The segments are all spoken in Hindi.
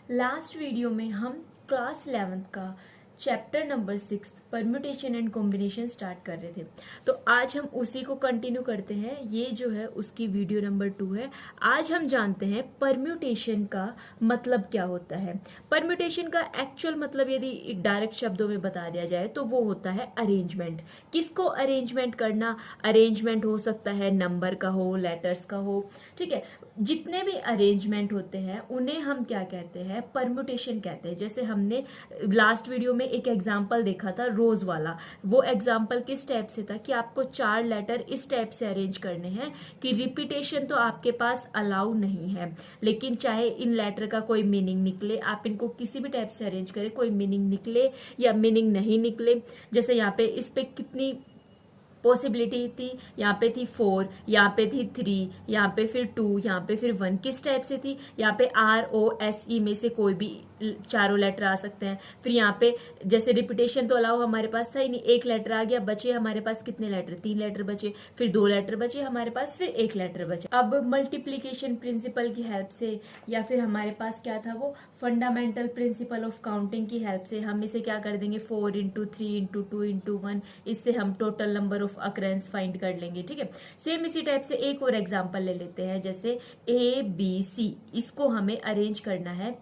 लास्ट वीडियो में हम क्लास 11th का chapter number 6 permutation and combination start कर रहे थे। तो आज हम उसी को कंटिन्यू करते हैं। ये जो है उसकी वीडियो नंबर 2 है। आज हम जानते हैं परम्यूटेशन का मतलब क्या होता है। परम्यूटेशन का एक्चुअल मतलब यदि डायरेक्ट शब्दों में बता दिया जाए तो वो होता है अरेंजमेंट। किसको अरेंजमेंट करना? अरेंजमेंट हो सकता है नंबर का हो, लेटर्स का हो, ठीक है। जितने भी अरेंजमेंट होते हैं उन्हें हम क्या कहते हैं? परम्यूटेशन कहते हैं। जैसे हमने लास्ट वीडियो में एक एग्जांपल देखा था रोज वाला। वो एग्जांपल किस टाइप से था कि आपको 4 लेटर इस टाइप से अरेंज करने हैं कि रिपीटेशन तो आपके पास अलाउ नहीं है, लेकिन चाहे इन लेटर का कोई मीनिंग निकले, आप इनको किसी भी टाइप से अरेंज करें, कोई मीनिंग निकले या मीनिंग नहीं निकले। जैसे यहाँ पे इस पे कितनी पॉसिबिलिटी थी? यहाँ पे थी 4, यहाँ पे थी 3, यहाँ पे फिर 2, यहाँ पे फिर 1। किस टाइप से थी? यहाँ पे ROSE में से कोई भी चारों लेटर आ सकते हैं। फिर यहाँ पे जैसे रिपीटेशन तो अलाउ हमारे पास था ही नहीं, एक लेटर आ गया, बचे हमारे पास कितने लेटर? 3 लेटर बचे, फिर 2 लेटर बचे हमारे पास, फिर 1 लेटर बचे। अब मल्टीप्लीकेशन प्रिंसिपल की हेल्प से या फिर हमारे पास क्या था, वो फंडामेंटल प्रिंसिपल ऑफ काउंटिंग की हेल्प से हम इसे क्या कर देंगे? 4 इंटू 3 इंटू 2 इंटू 1। इससे हम total number of occurrence find कर लेंगे, ठीक है। सेम इसी टाइप से एक और एग्जांपल ले लेते हैं, जैसे ABC। इसको हमें अरेंज करना है,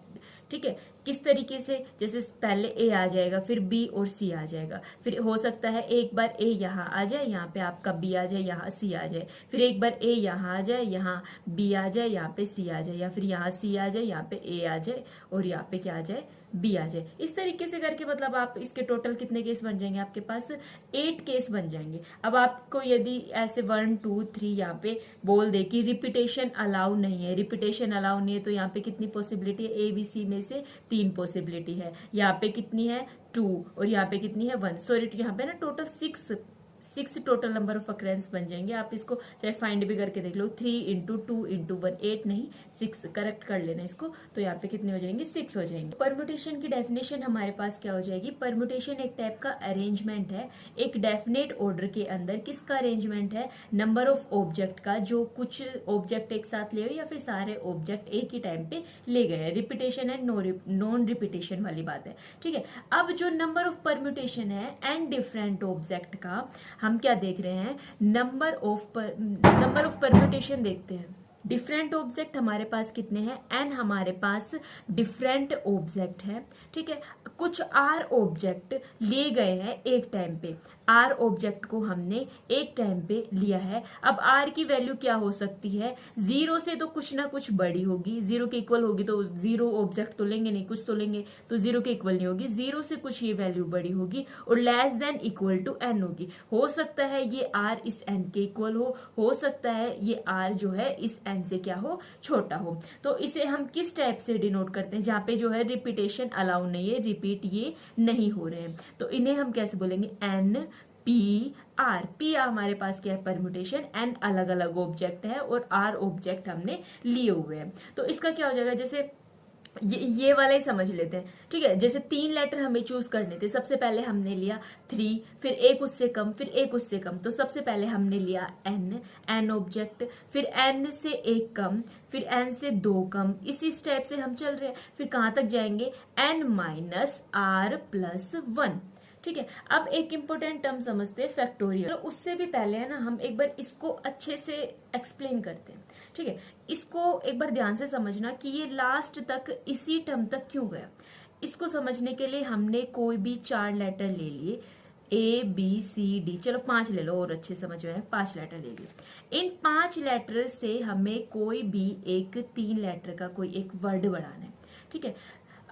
ठीक है। किस तरीके से? जैसे पहले A आ जाएगा, फिर B और C आ जाएगा। फिर हो सकता है एक बार A यहाँ आ जाए, यहाँ पे आपका B आ जाए, यहाँ C आ जाए। फिर एक बार A यहाँ आ जाए, यहाँ B आ जाए, यहाँ पे C आ जाए, या फिर यहाँ C आ जाए, यहाँ पे A आ जाए और यहाँ पे क्या आ जाए? B आ जाए। इस तरीके से करके मतलब आप इसके टोटल कितने केस बन जाएंगे? आपके पास 8 केस बन जाएंगे। अब आपको यदि ऐसे 1 2 3 यहाँ पे बोल दे कि रिपीटेशन अलाउ नहीं है, रिपीटेशन अलाउ नहीं है, तो यहाँ पे कितनी पॉसिबिलिटी है? ABC में से 3 पॉसिबिलिटी है। यहाँ पे कितनी है? 2 और यहाँ पे कितनी है? 1। सॉरी, यहाँ पे ना total 6 total number of occurrence बन जाएंगे। आप इसको चाहे फाइंड भी करके देख लो। 3 इंटू 2 इंटू 1, 8 नहीं 6, करेक्ट कर लेना इसको। तो यहाँ पे कितने हो जाएंगे? 6 हो जाएंगे। परम्यूटेशन की डेफिनेशन हमारे पास क्या हो जाएगी? परम्यूटेशन एक टाइप का अरेंजमेंट है एक डेफिनेट ऑर्डर के अंदर। किसका अरेंजमेंट है? नंबर ऑफ ऑब्जेक्ट का, जो कुछ ऑब्जेक्ट एक साथ ले या फिर सारे ऑब्जेक्ट एक ही टाइम पे ले गए। रिपीटेशन एंड नॉन रिपीटेशन वाली बात है, ठीक है। अब जो नंबर ऑफ परम्यूटेशन है एंड डिफरेंट ऑब्जेक्ट का, हम क्या देख रहे हैं? नंबर ऑफ परम्यूटेशन देखते हैं। डिफरेंट ऑब्जेक्ट हमारे पास कितने हैं? n हमारे पास डिफरेंट ऑब्जेक्ट है, ठीक है। कुछ R ऑब्जेक्ट ले गए हैं एक टाइम पे। R ऑब्जेक्ट को हमने एक टाइम पे लिया है। अब R की वैल्यू क्या हो सकती है? 0 से तो कुछ ना कुछ बड़ी होगी, 0 के इक्वल होगी तो 0 ऑब्जेक्ट तो लेंगे नहीं, कुछ तो लेंगे, तो 0 के इक्वल नहीं होगी। 0 से कुछ ये वैल्यू बड़ी होगी और less than equal to n होगी। हो सकता है ये R इस n के इक्वल हो सकता है ये R जो है इस n से क्या हो? छोटा हो। तो इसे हम किस टाइप से डिनोट करते हैं? जहाँ पे जो है रिपीटेशन अलाउ नहीं है, रिपीट ये नहीं हो रहे हैं, तो इन्हें हम कैसे बोलेंगे? NPR। P हमारे पास क्या है? परम्यूटेशन। N अलग अलग ऑब्जेक्ट है और R ऑब्जेक्ट हमने लिए हुए हैं। तो इसका क्या हो जाएगा? जैसे ये वाला ही समझ लेते हैं, ठीक है। जैसे 3 लेटर हमें चूज करने थे। सबसे पहले हमने लिया 3, फिर एक उससे कम, फिर एक उससे कम। तो सबसे पहले हमने लिया n ऑब्जेक्ट, फिर n से एक कम, फिर n से 2 कम। इसी स्टेप से हम चल रहे हैं। फिर कहां तक जाएंगे? n माइनस R प्लस 1, ठीक है। अब एक इंपॉर्टेंट टर्म समझते हैं, फैक्टोरियल। तो उससे भी पहले है ना, हम एक बार इसको अच्छे से एक्सप्लेन करते हैं, ठीक है। इसको एक बार ध्यान से समझना कि ये लास्ट तक इसी टर्म तक क्यों गया। इसको समझने के लिए हमने कोई भी 4 लेटर ले लिए, ABCD, चलो 5 ले लो और अच्छे समझ में आए। 5 लेटर ले लिए। इन 5 लेटर से हमें कोई भी एक 3 लेटर का कोई एक वर्ड बनाना है, ठीक है।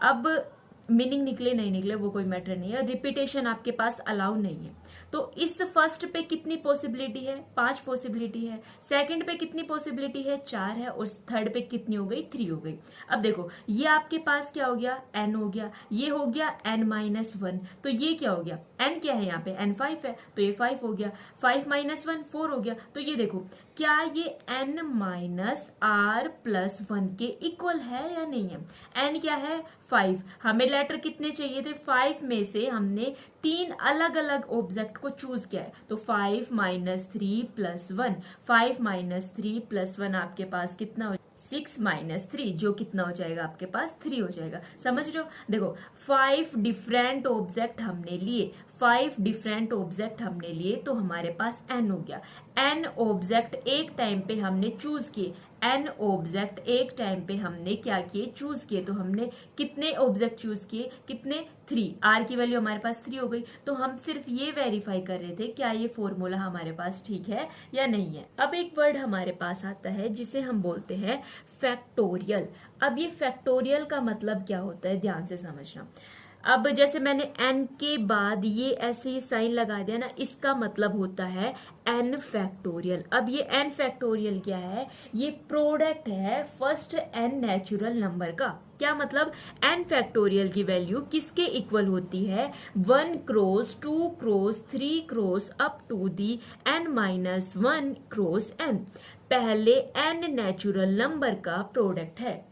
अब मीनिंग निकले नहीं निकले वो कोई मैटर नहीं है, रिपीटेशन आपके पास अलाउ नहीं है। तो इस फर्स्ट पे कितनी पॉसिबिलिटी है? 5 पॉसिबिलिटी है। सेकंड पे कितनी पॉसिबिलिटी है? 4 है। और थर्ड पे कितनी हो गई? 3 हो गई। अब देखो ये आपके पास क्या हो गया? n हो गया, ये हो गया n माइनस 1, तो ये क्या हो गया? n क्या है यहाँ पे? n 5 है, तो ये 5 हो गया। 5 माइनस 1 4 हो गया। तो ये देखो क्या ये n माइनस R प्लस 1 के इक्वल है या नहीं है? n क्या है? 5। हमें लेटर कितने चाहिए थे? 5 में से हमने 3 अलग अलग ऑब्जेक्ट को चूज किया है, तो 5 माइनस 3 प्लस 1, 5 माइनस 3 प्लस 1 आपके पास कितना हो, 6 माइनस 3, जो कितना हो जाएगा आपके पास 3 हो जाएगा। समझ रहे हो? देखो 5 डिफरेंट ऑब्जेक्ट हमने लिए, 5 डिफरेंट ऑब्जेक्ट हमने लिए तो हमारे पास n हो गया। n ऑब्जेक्ट एक टाइम पे हमने चूज किए, n ऑब्जेक्ट एक टाइम पे हमने क्या किए, चूज किए। तो हमने कितने ऑब्जेक्ट चूज किए, कितने, 3। r की वैल्यू हमारे पास 3 हो गई। तो हम सिर्फ ये वेरीफाई कर रहे थे क्या ये फॉर्मूला हमारे पास ठीक है या नहीं है। अब एक वर्ड हमारे पास आता है जिसे हम बोलते हैं फैक्टोरियल। अब ये फैक्टोरियल का मतलब क्या होता है, ध्यान से समझना। अब जैसे मैंने n के बाद ये ऐसे ही साइन लगा दिया ना, इसका मतलब होता है n फैक्टोरियल। अब ये n फैक्टोरियल क्या है, ये प्रोडक्ट है फर्स्ट n नेचुरल नंबर का। क्या मतलब, n फैक्टोरियल की वैल्यू किसके इक्वल होती है, 1 cross 2 cross 3 cross up to the n minus 1 cross n। पहले n नेचुरल नंबर का प्रोडक्ट है।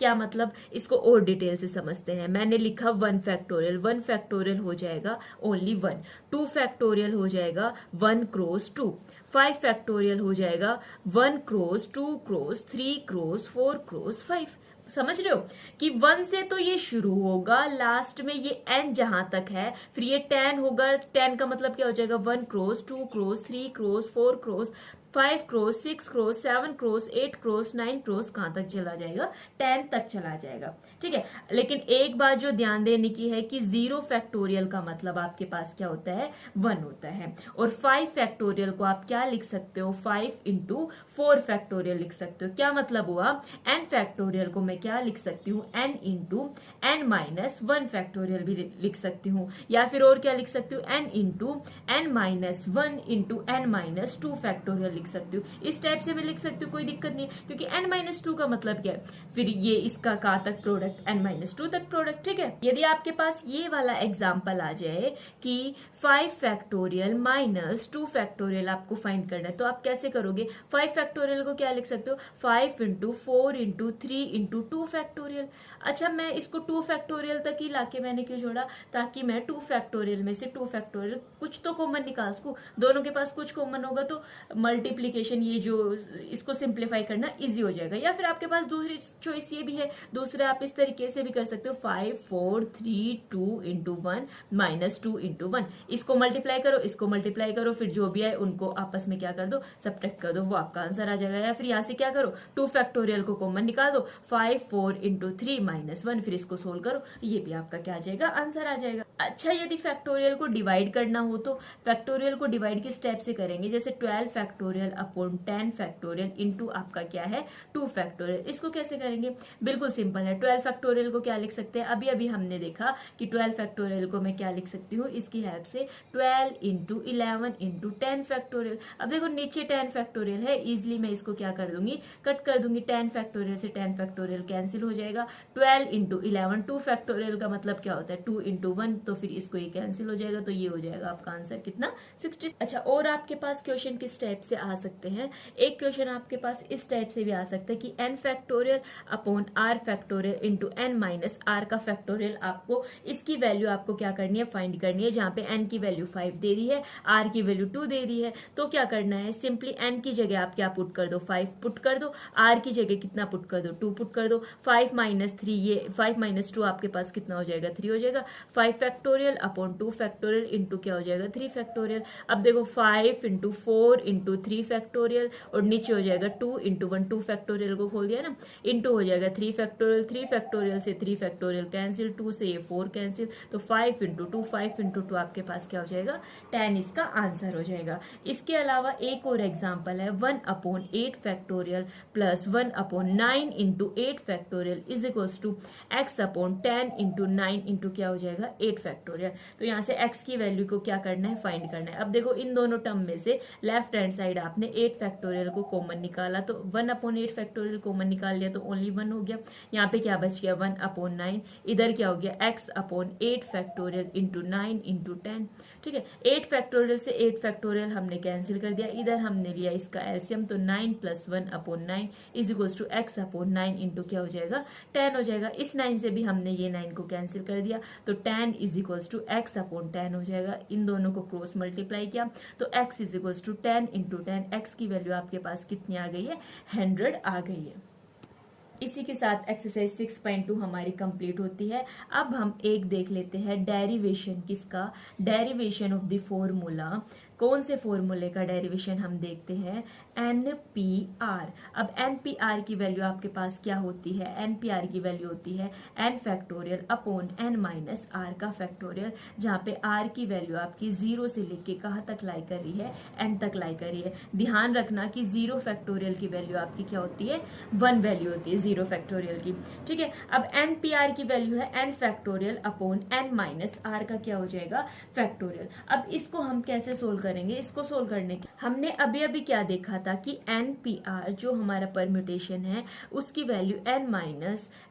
क्या मतलब, इसको और डिटेल से समझते हैं। मैंने लिखा 1 फैक्टोरियल, 1 फैक्टोरियल हो जाएगा ओनली 1, 2 फैक्टोरियल हो जाएगा 1 क्रॉस 2, 5 फैक्टोरियल हो जाएगा 1 क्रॉस 2 क्रॉस 3 क्रॉस 4 क्रॉस 5। समझ रहे हो कि 1 से तो ये शुरू होगा, लास्ट में ये n जहां तक है, फिर ये 10 होगा। 10 का मतलब क्या हो जाएगा, 1 cross 2 cross 3 cross 4 cross 5 cross 6 cross 7 cross 8 cross 9 cross कहां तक चला जाएगा, 10 तक चला जाएगा। ठीक है, लेकिन एक बात जो ध्यान देने की है कि 0 फैक्टोरियल का मतलब आपके पास क्या होता है, 1 होता है। और 5 फैक्टोरियल को आप क्या लिख सकते हो, 5 इंटू 4 फैक्टोरियल लिख सकते हो। क्या मतलब हुआ, n फैक्टोरियल को मैं क्या लिख सकती हूँ, n into n minus 1 factorial भी लिख सकती हूँ, या फिर और क्या लिख सकती हूँ, n into n minus 1 into n minus 2 factorial लिख सकती हूँ। इस टाइप से मैं लिख सकती हूँ, कोई दिक्कत नहीं है, क्योंकि n माइनस 2 का मतलब क्या है, फिर ये इसका कहाँ तक प्रोडक्ट, n माइनस 2 तक प्रोडक्ट। ठीक है, यदि आपके पास ये वाला एग्जाम्पल आ जाए कि 5 फैक्टोरियल माइनस 2 फैक्टोरियल आपको फाइंड करना है, तो आप कैसे करोगे, 5 फैक्टोरियल को क्या लिख सकते हो, 5 इंटू 4 इंटू 3 इंटू 2 फैक्टोरियल। अच्छा, मैं इसको 2 फैक्टोरियल तक ही लाके मैंने क्यों जोड़ा, ताकि मैं 2 फैक्टोरियल में से 2 फैक्टोरियल कुछ तो कॉमन निकाल सकूं। दोनों के पास कुछ कॉमन होगा तो मल्टीप्लीकेशन, ये जो इसको सिंप्लीफाई करना इजी हो जाएगा। या फिर आपके पास दूसरी चॉइस ये भी है, दूसरे आप इस तरीके से भी कर सकते हो, 5 4 3 2 इंटू 1 माइनस 2 इंटू 1। इसको मल्टीप्लाई करो, इसको मल्टीप्लाई करो, फिर जो भी आए उनको आपस में क्या कर दो, सब्ट्रैक्ट कर दो, वो आपका आंसर आ जाएगा। या फिर यहाँ से क्या करो, 2 फैक्टोरियल को कॉमन निकाल दो, 5 4 इंटू 3 माइनस 1, फिर इसको सोल्व करो, ये भी आपका क्या आ जाएगा, आंसर आ जाएगा। अच्छा, यदि फैक्टोरियल को डिवाइड करना हो तो फैक्टोरियल को डिवाइड किस स्टेप से करेंगे, जैसे 12 फैक्टोरियल अपॉन 10 फैक्टोरियल इंटू आपका क्या है, 2 फैक्टोरियल। इसको कैसे करेंगे, बिल्कुल सिंपल है। 12 फैक्टोरियल को क्या लिख सकते हैं, अभी अभी हमने देखा कि 12 फैक्टोरियल को मैं क्या लिख सकती हूँ, इसकी हेल्प से 12 इंटू 11 इंटू 10 फैक्टोरियल। अब देखो नीचे 10 फैक्टोरियल है, इजिली मैं इसको क्या कर दूंगी, कट कर दूंगी। 10 फैक्टोरियल से 10 फैक्टोरियल कैंसिल हो जाएगा। 12 इंटू 11, 2 फैक्टोरियल का मतलब क्या होता है, 2 इंटू 1, तो फिर इसको ये कैंसिल हो जाएगा, तो ये हो जाएगा आपका आंसर कितना, 60। अच्छा, और आपके पास क्वेश्चन किस टाइप से आ सकते हैं, एक क्वेश्चन आपके पास इस टाइप से भी आ सकता है कि n factorial upon r factorial into n minus r का फैक्टोरियल। आपको इसकी वैल्यू आपको क्या करनी है, फाइंड करनी है। जहां पे n की वैल्यू 5 दे दी है, r की वैल्यू 2 दे दी है, तो क्या करना है, सिंपली n की जगह आप क्या पुट कर दो, 5 पुट कर दो, r की जगह कितना पुट कर दो, 2 पुट कर दो। 5 माइनस 3, ये 5 माइनस 2 आपके पास कितना हो जाएगा, 3 हो जाएगा। 5 फैक्टोरियल अपॉन 2 फैक्टोरियल इंटू क्या हो जाएगा, 3 फैक्टोरियल। अब देखो 5 इंटू 4 इंटू 3 फैक्टोरियल, और नीचे हो जाएगा 2 इंटू 1, 2 फैक्टोरियल को खोल दिया ना, इंटू हो जाएगा 3 फैक्टोरियल। 3 फैक्टोरियल से 3 फैक्टोरियल कैंसिल, 2 से ये 4 कैंसिल, तो 5 इंटू 2, 5 इंटू 2 आपके पास क्या हो जाएगा, 10 इसका आंसर हो जाएगा। इसके अलावा एक और एग्जाम्पल है, 1 upon 8 factorial plus 1 upon 9 into 8 factorial is equals to x upon 10 into 9 into क्या हो जाएगा, 8 फैक्टोरियल। तो यहाँ से x की वैल्यू को क्या करना है, फाइंड करना है। अब देखो इन दोनों टर्म में से लेफ्ट हैंड साइड आपने 8 फैक्टोरियल को कॉमन निकाला, तो 1 अपॉन 8 फैक्टोरियल कॉमन निकाल लिया तो ओनली 1 हो गया। यहाँ पे क्या बच गया, 1 अपॉन 9, इधर क्या हो गया, x upon 8 factorial into 9 into 10। ठीक है, 8 फैक्टोरियल से 8 फैक्टोरियल हमने कैंसिल कर दिया, इधर हमने लिया इसका एलसीएम, तो 9 plus 1 upon 9 is equals to x upon 9 into क्या हो जाएगा, 10 हो जाएगा। इस 9 से भी हमने ये 9 को कैंसिल कर दिया, तो 10 is is equals to X upon 10 हो जाएगा। इन दोनों को क्रॉस मल्टीप्लाई किया तो x is equals to 10 into 10, X की वैल्यू आपके पास कितनी आ गई है, 100 आ गई है। इसी के साथ एक्सरसाइज 6.2 हमारी कंप्लीट होती है। अब हम एक देख लेते हैं डेरिवेशन किसका, डेरिवेशन ऑफ द फॉर्मूला। कौन से फॉर्मूले का डेरिवेशन हम देखते हैं, NPR। अब NPR की वैल्यू आपके पास क्या होती है, NPR की वैल्यू होती है n factorial upon n minus r का फैक्टोरियल, जहाँ पे r की वैल्यू आपकी 0 से लेके कहाँ तक लाई कर रही है, n तक लाई कर रही है। ध्यान रखना कि 0 फैक्टोरियल की वैल्यू आपकी क्या होती है, 1 वैल्यू होती है 0 फैक्टोरियल की, ठीक है। अब NPR की वैल्यू है n factorial upon n minus r का क्या हो जाएगा, फैक्टोरियल। अब इसको हम कैसे सोल्व करेंगे, इसको सोल्व करने के हमने अभी अभी क्या देखा था कि NPR जो हमारा परम्यूटेशन है उसकी value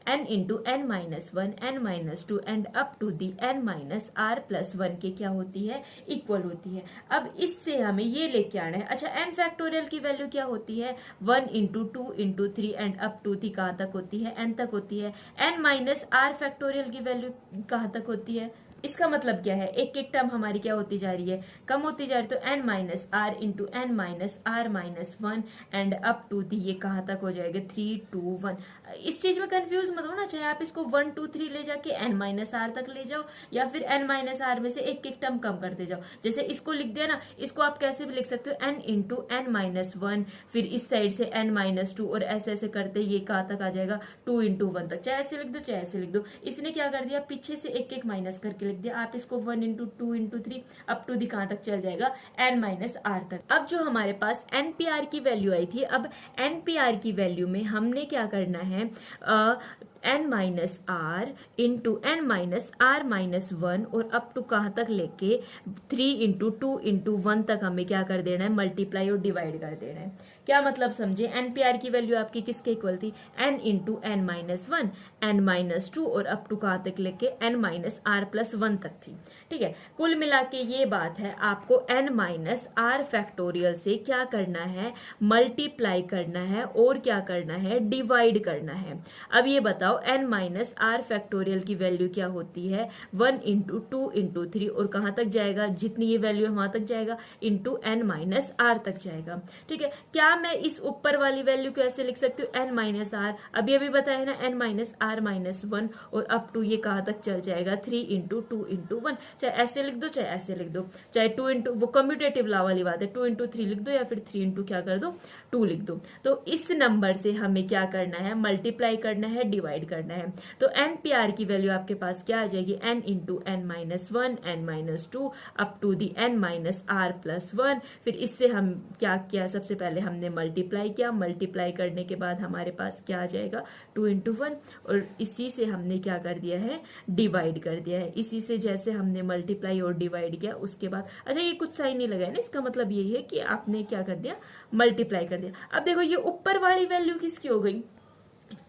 n into n minus 1, n minus 2 and up to the n minus r plus 1 के क्या होती है, इक्वल होती है। अब इससे हमें ये लेके आना है, अच्छा n फैक्टोरियल की वैल्यू क्या होती है, 1 into 2 into 3 and up to the कहाँ तक होती है, n तक होती है। n माइनस r फैक्टोरियल की वैल्यू कहाँ तक होती है, इसका मतलब क्या है, एक एक टर्म हमारी क्या होती जा रही है, कम होती जा रही है। तो n minus R into N minus R minus 1 and up to the ये कहाँ तक हो जाएगा, 3 2 1। इस चीज में कंफ्यूज मत हो ना, चाहे आप इसको 1 2 3 ले जाके n माइनस आर तक ले जाओ या फिर n माइनस आर में से एक एक टर्म कम करते जाओ। जैसे इसको लिख दिया ना, इसको आप कैसे भी लिख सकते हो, n इंटू एन माइनस 1, फिर इस साइड से n माइनस 2 और ऐसे ऐसे करते ये कहाँ तक आ जाएगा, 2 इंटू 1 तक। चाहे ऐसे लिख दो चाहे ऐसे लिख दो। इसने क्या कर दिया, पीछे से एक एक माइनस करके लिख दिया। आप इसको 1 into 2 into 3 up to the कहाँ तक चल जाएगा, n माइनस आर तक। अब जो हमारे पास NPR की वैल्यू आई थी, अब NPR की वैल्यू में हमने क्या करना है, n minus R into N minus R minus 1 और अप टू कहाँ तक लेके 3 इंटू 2 इंटू 1 तक हमें क्या कर देना है, मल्टीप्लाई और डिवाइड कर देना है। क्या मतलब समझे, NPR की वैल्यू आपकी किसके इक्वल थी, n into N minus 1 n minus 2 और अप टू कहाँ तक लेके n माइनस आर प्लस 1 तक थी, ठीक है। कुल मिला के ये बात है, आपको n माइनस आर फैक्टोरियल से क्या करना है, मल्टीप्लाई करना है और क्या करना है, डिवाइड करना है। अब ये बताओ n माइनस आर फैक्टोरियल की वैल्यू क्या होती है, 1 इंटू 2 इंटू 3 और कहाँ तक जाएगा, जितनी ये वैल्यू है वहां तक जाएगा, इंटू n माइनस आर तक जाएगा, ठीक है। क्या मैं इस ऊपर वाली वैल्यू को ऐसे लिख सकती हूँ, n माइनस आर, अभी अभी बताया ना, n माइनस आर माइनस 1 और अप टू ये कहाँ तक चल जाएगा, 3 इंटू 2 इंटू 1। चाहे ऐसे लिख दो चाहे ऐसे लिख दो, चाहे 2 इंटू, वो कम्यूटेटिव लॉ वाली बात है, 2 इंटू 3 लिख दो या फिर 3 इंटू क्या कर दो, 2 लिख दो। तो इस नंबर से हमें क्या करना है, मल्टीप्लाई करना है, डिवाइड करना है। तो NPR की वैल्यू आपके पास क्या आ जाएगी, n into N minus 1 n minus 2 up to the n minus R plus 1। फिर इससे हम क्या किया, सबसे पहले हमने मल्टीप्लाई किया, मल्टीप्लाई करने के बाद हमारे पास क्या आ जाएगा, 2 इंटू 1 और इसी से हमने क्या कर दिया है, डिवाइड कर दिया है। इसी से जैसे हमने मल्टीप्लाई और डिवाइड किया उसके बाद, अच्छा ये कुछ साइन नहीं लगाया ना, इसका मतलब यही है कि आपने क्या कर दिया, मल्टीप्लाई कर दिया। अब देखो ये ऊपर वाली वैल्यू किसकी हो गई,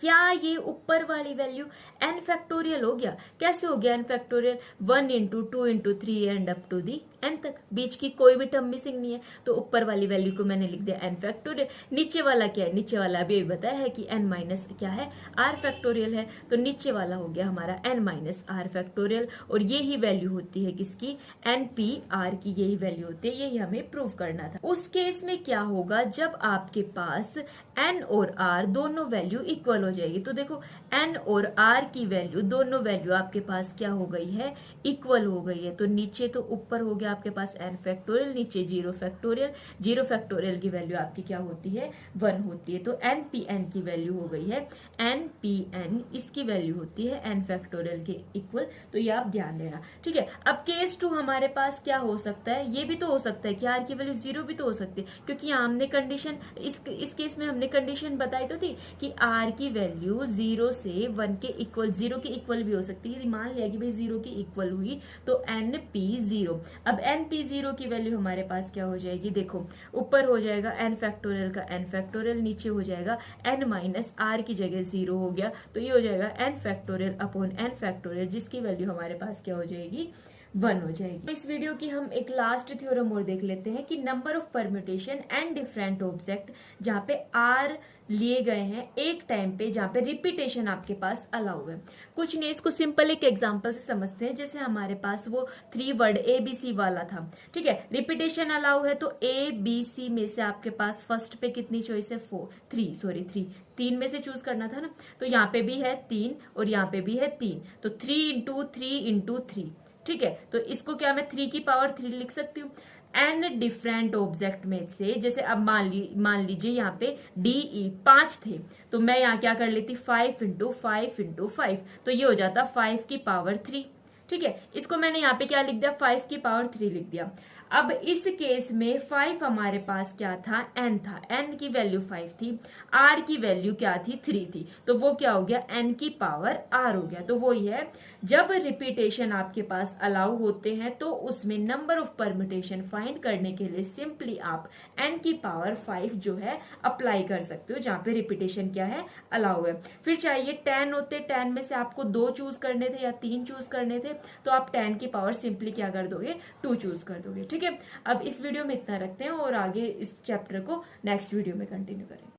क्या ये ऊपर वाली वैल्यू n फैक्टोरियल हो गया, कैसे हो गया n factorial, 1 into 2 into 3 and up to the n तक, बीच की कोई भी टर्म मिसिंग नहीं है। तो ऊपर वाली वैल्यू को मैंने लिख दिया n फैक्टोरियल। नीचे वाला क्या है, नीचे वाला अभी बताया है कि n माइनस क्या है, r फैक्टोरियल है, तो नीचे वाला हो गया हमारा n माइनस r फैक्टोरियल। और यही वैल्यू होती है किसकी, NPR की यही वैल्यू होती है, यही हमें प्रूव करना था। उस केस में क्या होगा, जब आपके पास n और r दोनों वैल्यू इक्वल हो जाएगी। तो देखो n और r की वैल्यू, दोनों वैल्यू आपके पास क्या हो गई है, इक्वल हो गई है। तो नीचे तो ऊपर हो गया आपके पास n फैक्टोरियल, नीचे 0 फैक्टोरियल। 0 फैक्टोरियल की वैल्यू आपकी क्या होती है, 1 होती है। तो NPN की वैल्यू हो गई है NPN, इसकी वैल्यू होती है n फैक्टोरियल के इक्वल। तो ये आप ध्यान देना, ठीक है। अब केस 2 हमारे पास क्या हो सकता है, ये भी तो हो सकता है कि r की वैल्यू 0 भी तो हो सकती है, क्योंकि यहाँ हमने कंडीशन, इस केस में हमने कंडीशन बताई तो थी कि r की वैल्यू 0 से 1 के इक्वल, 0 के इक्वल भी हो सकती है। मान लिया कि भाई 0 की इक्वल हुई तो NP0। अब NP0 की वैल्यू हमारे पास क्या हो जाएगी, देखो ऊपर हो जाएगा n फैक्टोरियल का n फैक्टोरियल, नीचे हो जाएगा n माइनस r की जगह 0 हो गया, तो ये हो जाएगा n factorial upon n factorial, जिसकी वैल्यू हमारे पास क्या हो जाएगी, 1 हो जाएगी। तो इस वीडियो की हम एक लास्ट थ्योरम और देख लेते हैं कि number of permutation and different object जहाँ पे आर लिए गए हैं एक टाइम पे, जहाँ पे रिपीटेशन आपके पास अलाउ है। कुछ नहीं, इसको सिंपल एक एग्जांपल से समझते हैं। जैसे हमारे पास वो 3 वर्ड ABC वाला था, ठीक है, रिपीटेशन अलाउ है, तो ABC में से आपके पास फर्स्ट पे कितनी चॉइस है? 3 में से चूज करना था ना, तो यहाँ पे भी है 3 और यहाँ पे भी है 3, तो 3 × 3 × 3, ठीक है। तो इसको क्या मैं 3 की पावर 3 लिख सकती हूँ। एन डिफरेंट ऑब्जेक्ट में से, जैसे अब मान लीजिए यहाँ पे DE 5 थे, तो मैं यहाँ क्या कर लेती? 5 × 5 × 5, तो ये हो जाता 5 की पावर 3, ठीक है। इसको मैंने यहाँ पे क्या लिख दिया? 5 की पावर 3 लिख दिया। अब इस केस में 5 हमारे पास क्या था? n था, n की वैल्यू 5 थी, r की वैल्यू क्या थी? 3 थी, तो वो क्या हो गया? n की पावर r हो गया। तो वही है, जब रिपीटेशन आपके पास अलाउ होते हैं तो उसमें नंबर ऑफ परम्यूटेशन फाइंड करने के लिए सिंपली आप n की पावर 5 जो है अप्लाई कर सकते हो, जहाँ पे रिपीटेशन क्या है? अलाउ है। फिर चाहिए 10 होते, 10 में से आपको 2 चूज करने थे या 3 चूज करने थे, तो आप 10 की पावर सिंपली क्या कर दोगे? 2 चूज कर दोगे, ठीक है। अब इस वीडियो में इतना रखते हैं और आगे इस चैप्टर को नेक्स्ट वीडियो में कंटिन्यू करेंगे।